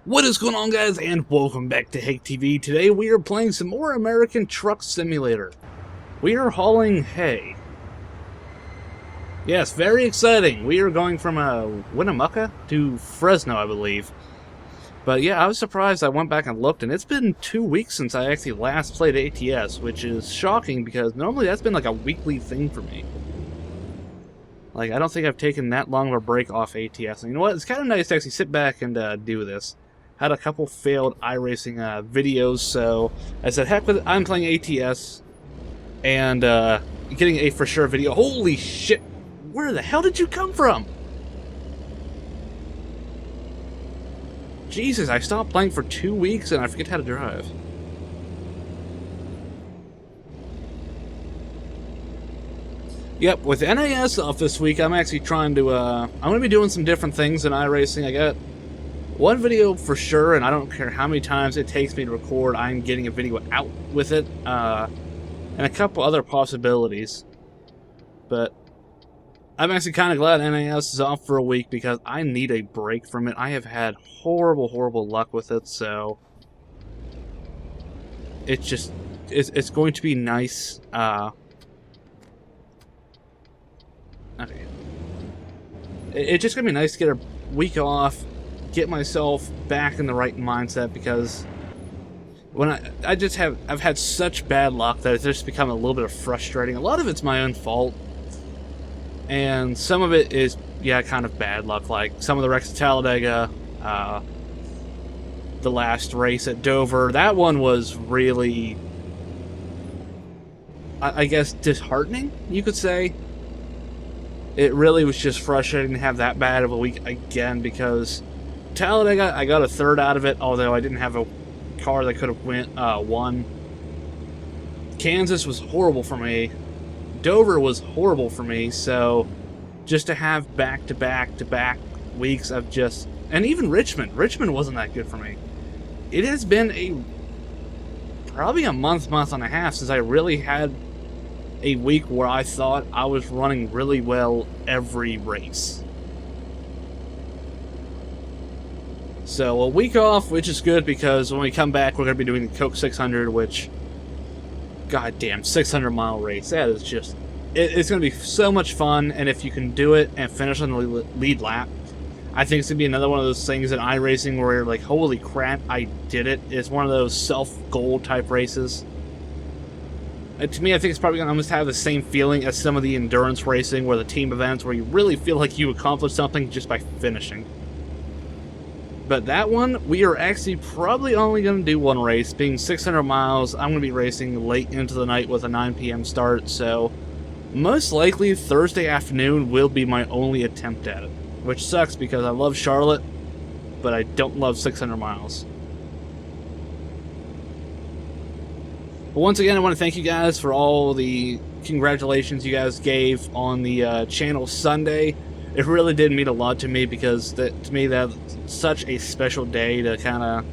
What is going on, guys, and welcome back to Hake TV. Today we are playing some more American Truck Simulator. We are hauling hay. Yes, very exciting. We are going from Winnemucca to Fresno, I believe. But yeah, I was surprised. I went back and looked, and it's been 2 weeks since I actually last played ATS, which is shocking because normally that's been like a weekly thing for me. Like, I don't think I've taken that long of a break off ATS. And you know what? It's kind of nice to actually sit back and do this. Had a couple failed iRacing videos, so I said, heck with it, I'm playing ATS, and getting a for sure video. Holy shit! Where the hell did you come from? Jesus, I stopped playing for 2 weeks and I forget how to drive. Yep, with NAS off this week, I'm actually trying to, I'm going to be doing some different things in iRacing. I got one video for sure, and I don't care how many times it takes me to record, I'm getting a video out with it, and a couple other possibilities. But I'm actually kind of glad NAS is off for a week because I need a break from it. I have had horrible luck with it, so it's going to be nice. Okay. It's just gonna be nice to get a week off, get myself back in the right mindset, because when I've had such bad luck that it's just become a little bit of frustrating. A lot of it's my own fault, and some of it is, yeah, kind of bad luck, like some of the wrecks at Talladega, the last race at Dover. That one was really, I guess, disheartening, you could say. It really was just frustrating to have that bad of a week again, because Talladega, I got a third out of it, although I didn't have a car that could have won. Kansas was horrible for me. Dover was horrible for me, so just to have back-to-back weeks of just... And even Richmond wasn't that good for me. It has been probably a month and a half since I really had a week where I thought I was running really well every race. So a week off, which is good because when we come back, we're going to be doing the Coke 600, which, goddamn, 600-mile race. That is just, it's going to be so much fun, and if you can do it and finish on the lead lap, I think it's going to be another one of those things in iRacing where you're like, holy crap, I did it. It's one of those self-goal type races. To me, I think it's probably going to almost have the same feeling as some of the endurance racing or the team events where you really feel like you accomplished something just by finishing. But that one, we are actually probably only going to do one race, being 600 miles. I'm going to be racing late into the night with a 9 p.m. start, so most likely Thursday afternoon will be my only attempt at it, which sucks because I love Charlotte, but I don't love 600 miles. But once again, I want to thank you guys for all the congratulations you guys gave on the channel Sunday. It really did mean a lot to me because to me that's such a special day to kind of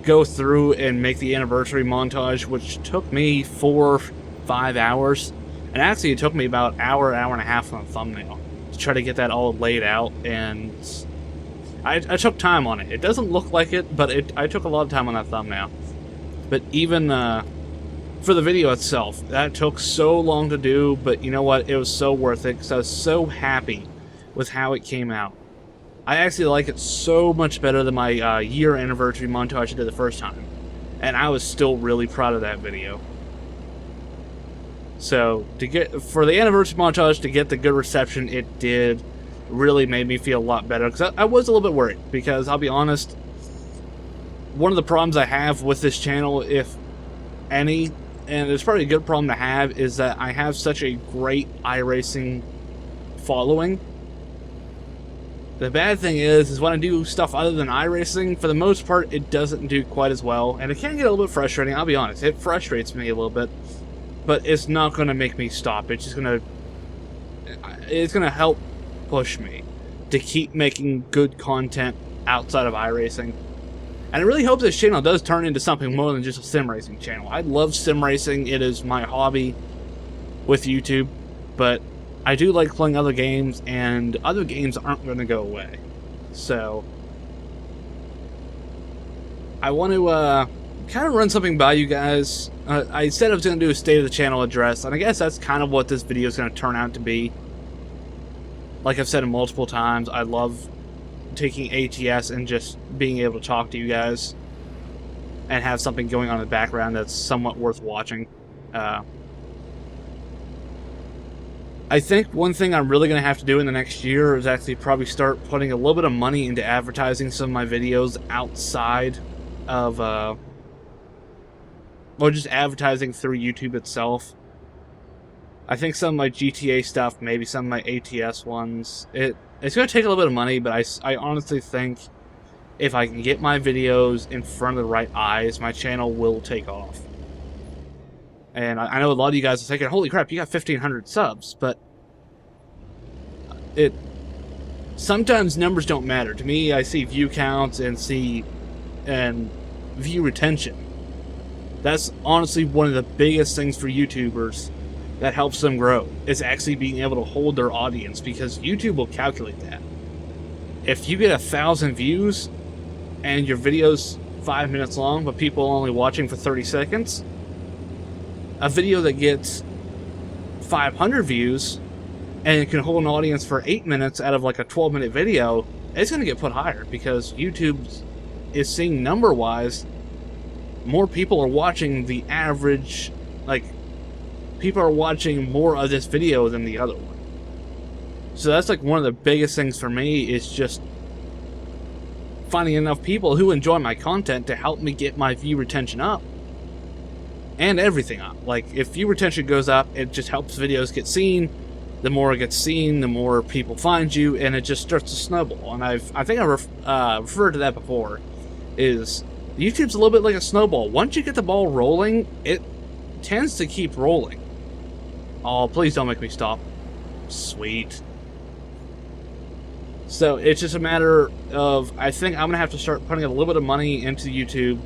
go through and make the anniversary montage, which took me 4-5 hours. And actually it took me about an hour and a half on a thumbnail to try to get that all laid out, and I took time on it. It doesn't look like it, but I took a lot of time on that thumbnail. But even for the video itself, that took so long to do, but you know what? It was so worth it because I was so happy with how it came out. I actually like it so much better than my year anniversary montage I did the first time. And I was still really proud of that video. So, for the anniversary montage to get the good reception it did, really made me feel a lot better. Because I was a little bit worried, because I'll be honest, one of the problems I have with this channel, if any, and it's probably a good problem to have, is that I have such a great iRacing following. The bad thing is when I do stuff other than iRacing, for the most part, it doesn't do quite as well, and it can get a little bit frustrating, I'll be honest. It frustrates me a little bit, but it's not going to make me stop. It's going to help push me to keep making good content outside of iRacing. And I really hope this channel does turn into something more than just a sim racing channel. I love sim racing. It is my hobby with YouTube, but I do like playing other games, and other games aren't going to go away. So I want to kind of run something by you guys. I said I was going to do a state of the channel address, and I guess that's kind of what this video is going to turn out to be. Like I've said multiple times, I love taking ATS and just being able to talk to you guys and have something going on in the background that's somewhat worth watching. I think one thing I'm really going to have to do in the next year is actually probably start putting a little bit of money into advertising some of my videos outside of, or just advertising through YouTube itself. I think some of my GTA stuff, maybe some of my ATS ones, it's going to take a little bit of money, but I honestly think if I can get my videos in front of the right eyes, my channel will take off. And I know a lot of you guys are thinking, holy crap, you got 1,500 subs, but sometimes numbers don't matter. To me, I see view counts and view retention. That's honestly one of the biggest things for YouTubers that helps them grow, is actually being able to hold their audience, because YouTube will calculate that. If you get 1,000 views and your video's 5 minutes long, but people are only watching for 30 seconds, a video that gets 500 views and it can hold an audience for 8 minutes out of like a 12-minute video, it's going to get put higher, because YouTube is seeing number-wise more people are watching the average, like, people are watching more of this video than the other one. So that's like one of the biggest things for me, is just finding enough people who enjoy my content to help me get my view retention up. And everything up. Like, if view retention goes up, it just helps videos get seen. The more it gets seen, the more people find you, and it just starts to snowball. And I think I referred to that before, is YouTube's a little bit like a snowball. Once you get the ball rolling, it tends to keep rolling. Oh, please don't make me stop. Sweet. So it's just a matter of, I think I'm going to have to start putting a little bit of money into YouTube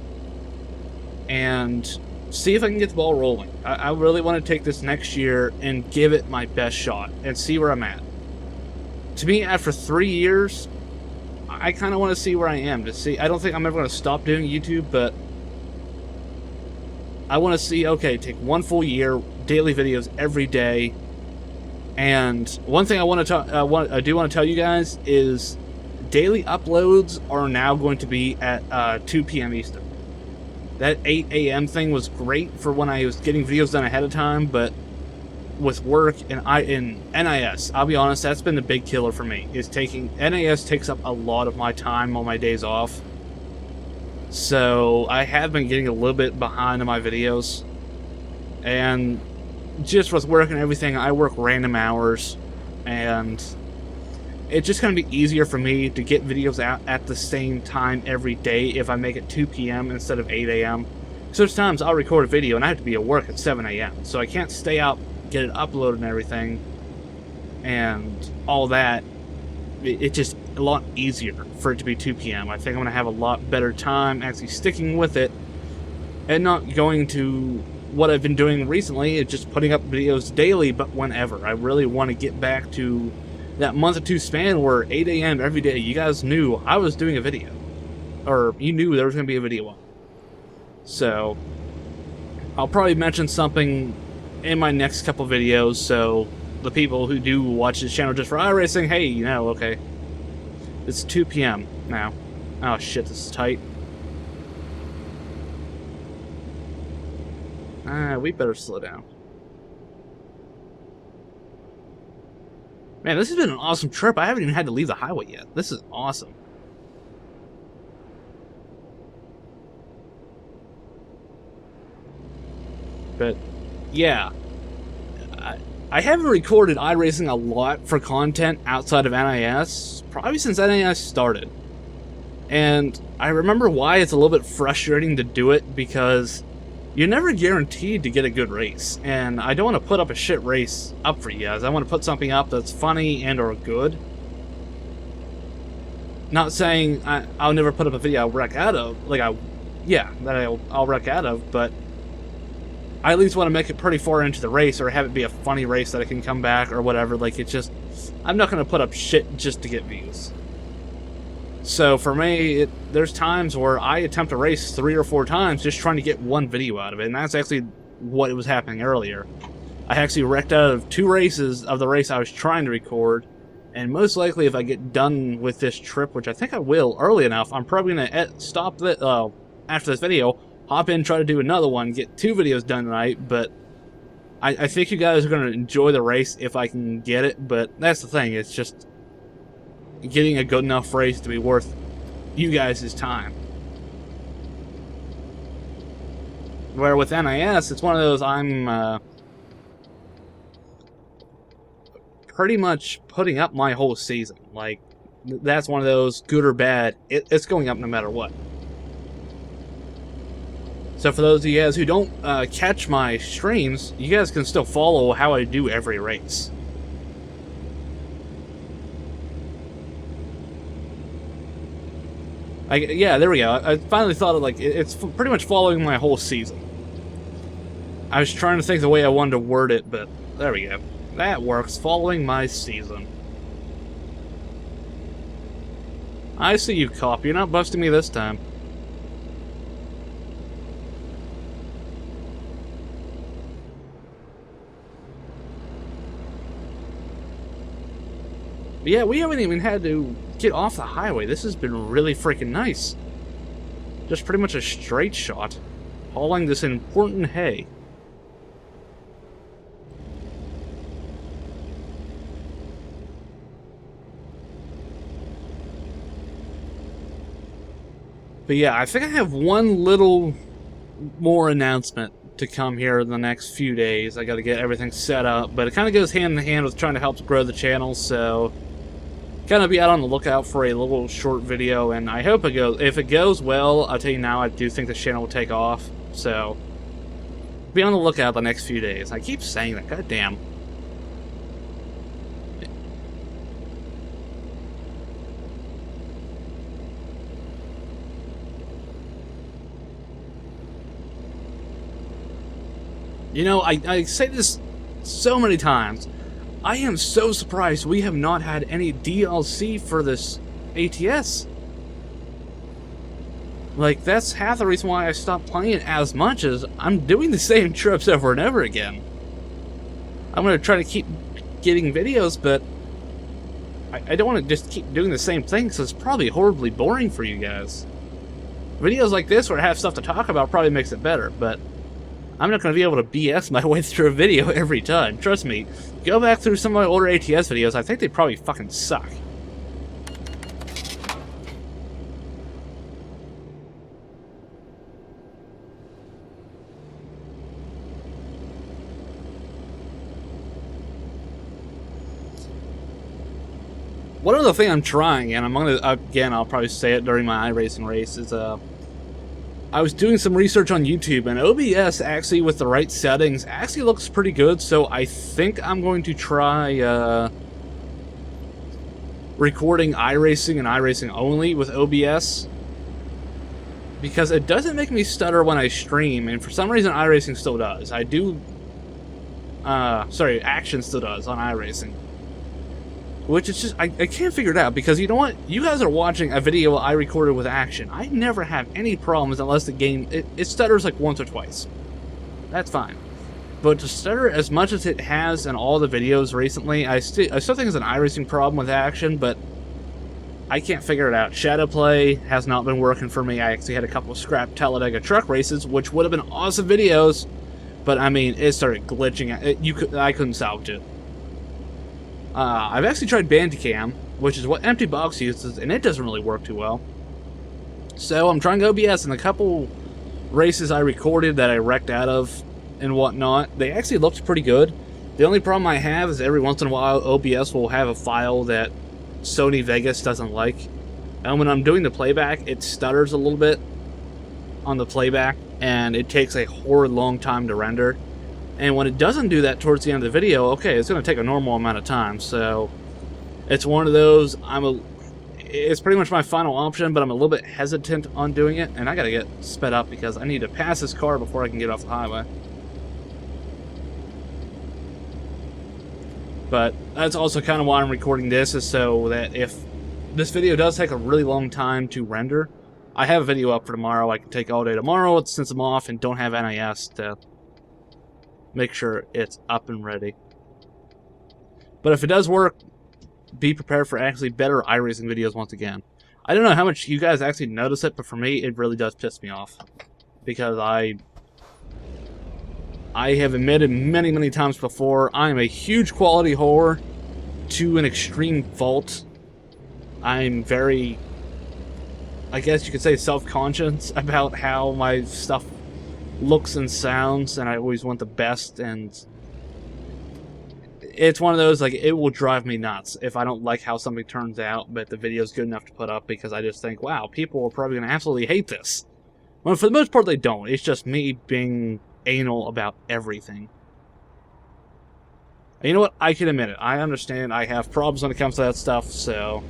and see if I can get the ball rolling. I really want to take this next year and give it my best shot and see where I'm at. To me, after 3 years, I kind of want to see where I am. I don't think I'm ever going to stop doing YouTube, but I want to see, okay, take 1 full year, daily videos every day. And one thing I do want to tell you guys is daily uploads are now going to be at 2 p.m. Eastern. That 8 a.m. thing was great for when I was getting videos done ahead of time, but with work and NIS, I'll be honest, that's been the big killer for me. NIS takes up a lot of my time on my days off. So I have been getting a little bit behind on my videos. And just with work and everything, I work random hours, and it's just going to be easier for me to get videos out at the same time every day if I make it 2 p.m. instead of 8 a.m. So there's times I'll record a video and I have to be at work at 7 a.m. So I can't stay out, get it uploaded and everything, and all that. It's just a lot easier for it to be 2 p.m. I think I'm going to have a lot better time actually sticking with it and not going to what I've been doing recently, is just putting up videos daily, but whenever. I really want to get back to that month or two span where 8 a.m. every day, you guys knew I was doing a video. Or you knew there was going to be a video on. So, I'll probably mention something in my next couple videos, so the people who do watch this channel just for iRacing, hey, you know, okay. It's 2 p.m. now. Oh shit, this is tight. We better slow down. Man, this has been an awesome trip. I haven't even had to leave the highway yet. This is awesome. But, yeah. I haven't recorded iRacing a lot for content outside of NIS, probably since NIS started. And I remember why it's a little bit frustrating to do it, because you're never guaranteed to get a good race, and I don't want to put up a shit race up for you guys. I want to put something up that's funny and or good. Not saying I'll never put up a video I'll wreck out of, I'll wreck out of, but I at least want to make it pretty far into the race, or have it be a funny race that I can come back or whatever. Like, it's just, I'm not going to put up shit just to get views. So for me, there's times where I attempt a race 3 or 4 times just trying to get one video out of it, and that's actually what was happening earlier. I actually wrecked out of 2 races of the race I was trying to record, and most likely if I get done with this trip, which I think I will early enough, I'm probably going to stop after this video, hop in, try to do another one, get 2 videos done tonight, but I think you guys are going to enjoy the race if I can get it, but that's the thing, it's just getting a good enough race to be worth you guys' time. Where with NIS, it's one of those I'm pretty much putting up my whole season. Like, that's one of those good or bad, it's going up no matter what. So for those of you guys who don't catch my streams, you guys can still follow how I do every race. Yeah, there we go. I finally thought of, like, it's pretty much following my whole season. I was trying to think the way I wanted to word it, but there we go. That works. Following my season. I see you, cop. You're not busting me this time. But yeah, we haven't even had to get off the highway. This has been really freaking nice. Just pretty much a straight shot, hauling this important hay. But yeah, I think I have one little more announcement to come here in the next few days. I gotta get everything set up, but it kind of goes hand in hand with trying to help grow the channel, so kind of be out on the lookout for a little short video, and I hope it goes. If it goes well, I'll tell you now, I do think the channel will take off, so be on the lookout the next few days. I keep saying that, goddamn. You know, I say this so many times. I am so surprised we have not had any DLC for this ATS. Like, that's half the reason why I stopped playing it as much as I'm doing the same trips over and over again. I'm going to try to keep getting videos, but I don't want to just keep doing the same thing, because it's probably horribly boring for you guys. Videos like this where I have stuff to talk about probably makes it better, but I'm not going to be able to BS my way through a video every time. Trust me, go back through some of my older ATS videos, I think they probably fucking suck. One other thing I'm trying, and I'm going to, again, I'll probably say it during my iRacing race, is, I was doing some research on YouTube, and OBS, actually, with the right settings, actually looks pretty good, so I think I'm going to try, recording iRacing and iRacing only with OBS, because it doesn't make me stutter when I stream, and for some reason iRacing still does. Action still does on iRacing. Which is just, I can't figure it out, because you know what? You guys are watching a video I recorded with Action. I never have any problems unless the game, it stutters like once or twice. That's fine. But to stutter as much as it has in all the videos recently, I still think it's an iRacing problem with Action, but I can't figure it out. Shadowplay has not been working for me. I actually had a couple of scrap Talladega truck races, which would have been awesome videos, but I mean, it started glitching. I couldn't salvage it. I've actually tried Bandicam, which is what Empty Box uses, and it doesn't really work too well. So I'm trying OBS, and a couple races I recorded that I wrecked out of and whatnot, they actually looked pretty good. The only problem I have is every once in a while OBS will have a file that Sony Vegas doesn't like. And when I'm doing the playback, it stutters a little bit on the playback, and it takes a horrid long time to render. And when it doesn't do that towards the end of the video, okay, it's going to take a normal amount of time. So it's one of those, it's pretty much my final option, but I'm a little bit hesitant on doing it. And I got to get sped up because I need to pass this car before I can get off the highway. But that's also kind of why I'm recording this, is so that if this video does take a really long time to render. I have a video up for tomorrow. I can take all day tomorrow since I'm off and don't have NIS to make sure it's up and ready. But if it does work, be prepared for actually better iRacing videos once again. I don't know how much you guys actually notice it, but for me, it really does piss me off. Because I have admitted many, many times before, I am a huge quality whore to an extreme fault. I'm very, I guess you could say, self-conscious about how my stuff looks and sounds, and I always want the best, and it's one of those, like, it will drive me nuts if I don't like how something turns out, but the video's good enough to put up, because I just think, wow, people are probably going to absolutely hate this. Well, for the most part, they don't. It's just me being anal about everything. And you know what? I can admit it. I understand I have problems when it comes to that stuff, so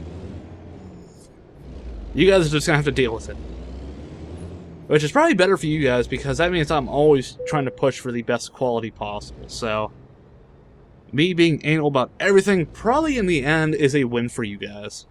you guys are just going to have to deal with it. Which is probably better for you guys, because that means I'm always trying to push for the best quality possible, so me being anal about everything probably in the end is a win for you guys.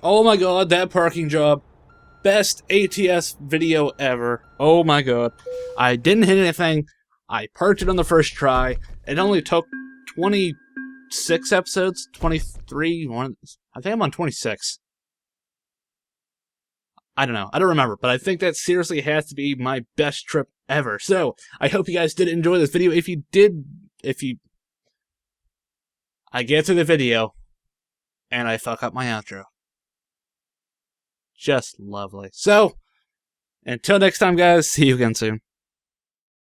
Oh my god, that parking job. Best ATS video ever. Oh my god. I didn't hit anything. I parked it on the first try. It only took 26 episodes? 23? I think I'm on 26. I don't know. I don't remember. But I think that seriously has to be my best trip ever. So, I hope you guys did enjoy this video. If you did, I get to the video, and I fuck up my outro. Just lovely. So, until next time, guys, see you again soon.